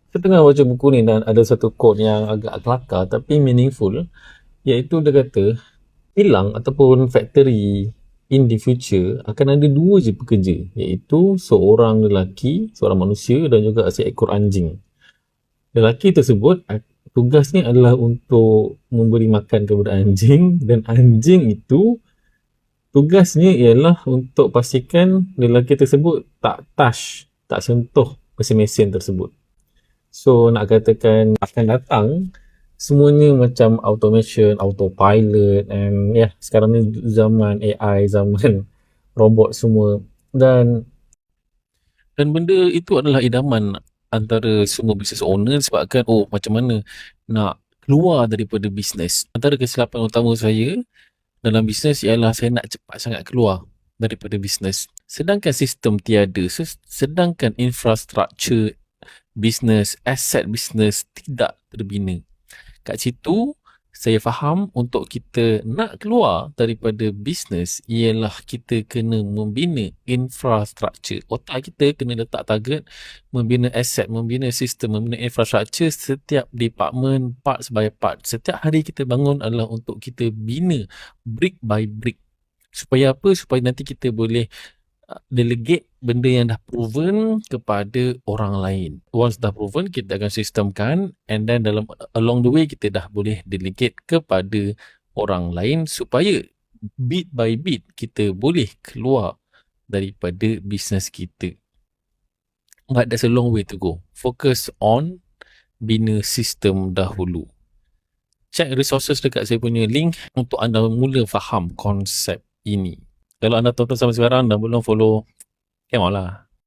Saya tengah baca buku ni dan ada satu quote yang agak kelakar tapi meaningful, iaitu dia kata kilang ataupun factory in the future akan ada dua je pekerja, iaitu seorang lelaki, seorang manusia dan juga seekor anjing. Lelaki tersebut tugasnya adalah untuk memberi makan kepada anjing, dan anjing itu tugasnya ialah untuk pastikan lelaki tersebut tak touch, tak sentuh mesin-mesin tersebut. So nak katakan akan datang semuanya macam automation, autopilot, and sekarang ni zaman AI, zaman robot semua. Dan benda itu adalah idaman antara semua business owner, sebabkan macam mana nak keluar daripada bisnes. Antara kesilapan utama saya dalam bisnes ialah saya nak cepat sangat keluar daripada bisnes. Sedangkan sistem tiada, sedangkan infrastruktur bisnes, aset bisnes tidak terbina. Kat situ saya faham untuk kita nak keluar daripada bisnes ialah kita kena membina infrastruktur. Otak kita kena letak target membina aset, membina sistem, membina infrastruktur setiap department, part by part. Setiap hari kita bangun adalah untuk kita bina brick by brick. Supaya apa? Supaya nanti kita boleh delegate benda yang dah proven kepada orang lain. Once dah proven, kita akan sistemkan, and then along the way kita dah boleh delegate kepada orang lain supaya bit by bit kita boleh keluar daripada bisnes kita. But there's a long way to go. Focus on bina sistem dahulu. Check resources dekat saya punya link untuk anda mula faham konsep ini. Kalau anda tonton sampai sekarang dan belum follow, come on lah.